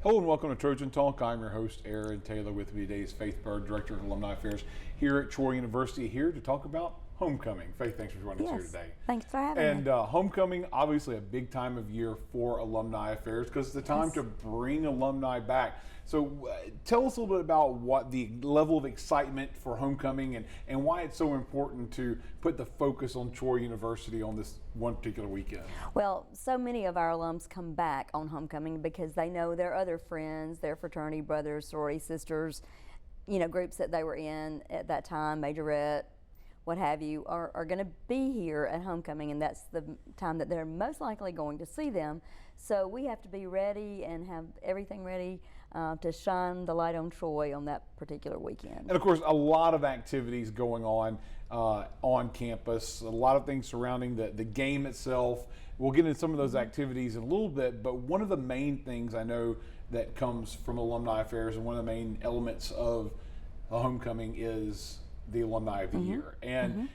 Hello and welcome to Trojan Talk. I'm your host, Aaron Taylor. With me today is Faith Bryd, Director of Alumni Affairs here at Troy University, here to talk about homecoming. Faith, thanks for joining us here today. Thanks for having me. And homecoming, obviously a big time of year for alumni affairs because it's the time to bring alumni back. So tell us a little bit about what the level of excitement for homecoming and why it's so important to put the focus on Troy University on this one particular weekend. Well, so many of our alums come back on homecoming because they know their other friends, their fraternity brothers, sorority sisters, groups that they were in at that time, majorette, what have you, are going to be here at homecoming, and that's the time that they're most likely going to see them. So we have to be ready and have everything ready to shine the light on Troy on that particular weekend. And of course, a lot of activities going on campus, a lot of things surrounding the game itself. We'll get into some of those activities in a little bit, but one of the main things I know that comes from alumni affairs and one of the main elements of a homecoming is the alumni of the year. And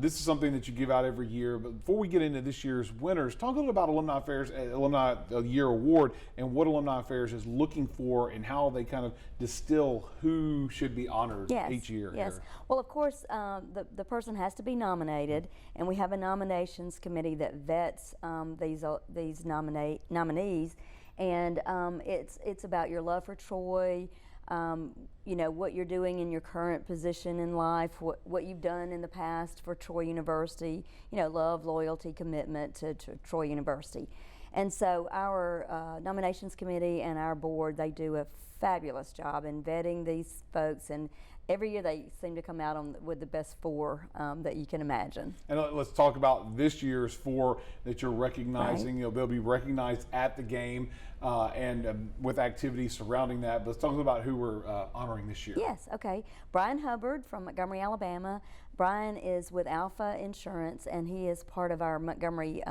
this is something that you give out every year. But before we get into this year's winners, talk a little about alumni affairs, alumni year award, and what alumni affairs is looking for and how they kind of distill who should be honored each year. Yes. Well, of course, the person has to be nominated, and we have a nominations committee that vets these nominees, and it's about your love for Troy. What you're doing in your current position in life, what you've done in the past for Troy University, love, loyalty, commitment to Troy University. And so our nominations committee and our board, they do a fabulous job in vetting these folks, and every year they seem to come out with the best four that you can imagine. And let's talk about this year's four that you're recognizing. Right. They'll be recognized at the game and with activities surrounding that. But let's talk about who we're honoring this year. Yes, okay. Brian Hubbard from Montgomery, Alabama. Brian is with Alpha Insurance, and he is part of our Montgomery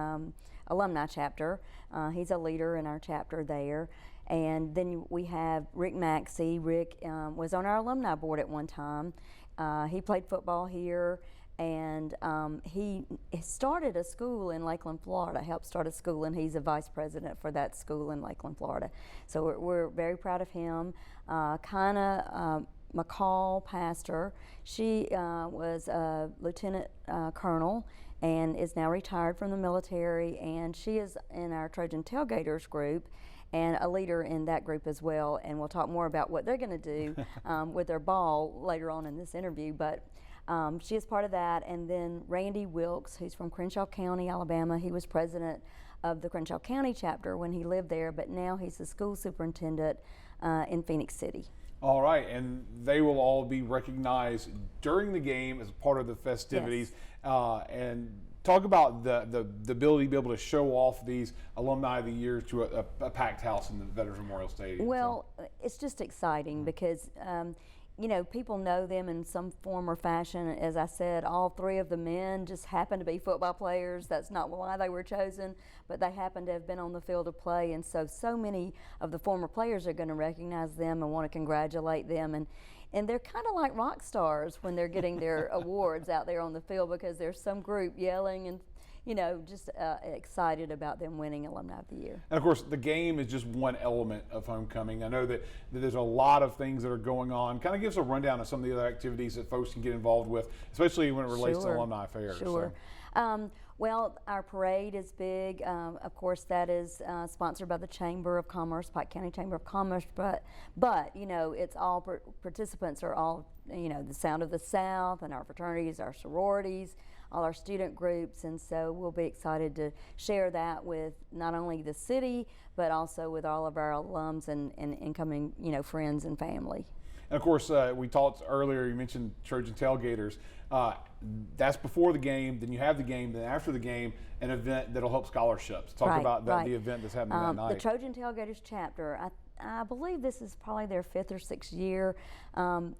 alumni chapter. He's a leader in our chapter there. And then we have Rick Maxey. Rick was on our alumni board at one time. He played football here, and he started a school in Lakeland, Florida, helped start a school, and he's a vice president for that school in Lakeland, Florida. So we're very proud of him. Kinda McCall, pastor, she was a lieutenant colonel and is now retired from the military, and she is in our Trojan Tailgaters group and a leader in that group as well, and we'll talk more about what they're going to do with their ball later on in this interview, but she is part of that. And then Randy Wilkes, who's from Crenshaw County, Alabama. He was president of the Crenshaw County chapter when he lived there, but now he's the school superintendent in Phoenix City. All right, and they will all be recognized during the game as part of the festivities. And talk about the ability to be able to show off these alumni of the year to a packed house in the Veterans Memorial Stadium. Well, it's just exciting because people know them in some form or fashion. As I said, all three of the men just happen to be football players. That's not why they were chosen, but they happen to have been on the field of play, and so many of the former players are going to recognize them and want to congratulate them, and they're kind of like rock stars when they're getting their awards out there on the field, because there's some group yelling and just excited about them winning Alumni of the Year. And of course, the game is just one element of homecoming. I know that there's a lot of things that are going on. Kind of gives a rundown of some of the other activities that folks can get involved with, especially when it relates to alumni affairs. Sure. So. Well, our parade is big. Of course, that is sponsored by the Chamber of Commerce, Pike County Chamber of Commerce. But it's all participants are all the Sound of the South, and our fraternities, our sororities, all our student groups, and so we'll be excited to share that with not only the city but also with all of our alums and incoming friends and family. And of course, we talked earlier, you mentioned Trojan Tailgaters. That's before the game, then you have the game, then after the game, an event that'll help scholarships. Talk about the event that's happening that night. The Trojan Tailgaters chapter, I believe this is probably their 5th or 6th year.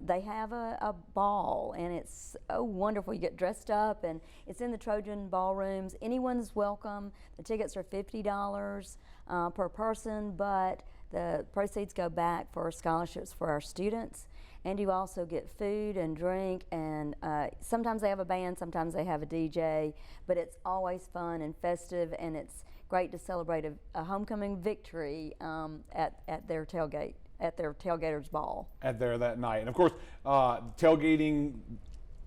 They have a ball, and it's so wonderful. You get dressed up, and it's in the Trojan ballrooms. Anyone's welcome. The tickets are $50 per person, but the proceeds go back for scholarships for our students. And you also get food and drink, and sometimes they have a band, sometimes they have a DJ, but it's always fun and festive, and it's great to celebrate a homecoming victory at their tailgate, at their tailgaters ball. At there that night. And of course, tailgating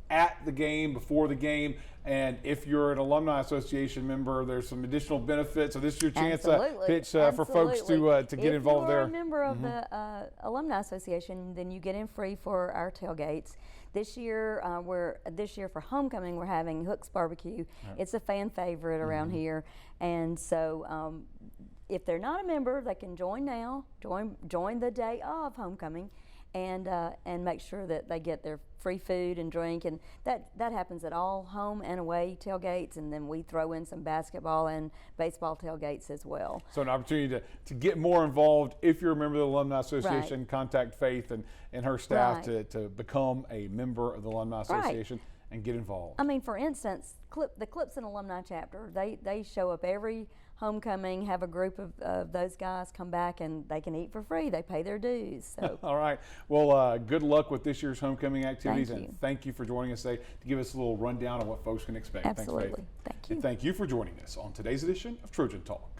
at the game, before the game, and if you're an Alumni Association member, there's some additional benefits. So this is your chance to pitch for folks to get involved there. If you're a member of the Alumni Association, then you get in free for our tailgates. This year, for homecoming, we're having Hook's Barbecue. Right. It's a fan favorite around here, and so if they're not a member, they can join now. Join the day of homecoming, and make sure that they get their free food and drink, and that happens at all home and away tailgates, and then we throw in some basketball and baseball tailgates as well. So an opportunity to get more involved. If you're a member of the Alumni Association, right, contact Faith and her staff, right, to become a member of the Alumni Association, right, and get involved. I mean, for instance, the Clipson Alumni Chapter, they show up every homecoming, have a group of those guys come back, and they can eat for free. They pay their dues. So. All right. Well, good luck with this year's homecoming activities. And thank you for joining us today to give us a little rundown of what folks can expect. Absolutely. Thanks, Faith. Thank you. And thank you for joining us on today's edition of Trojan Talk.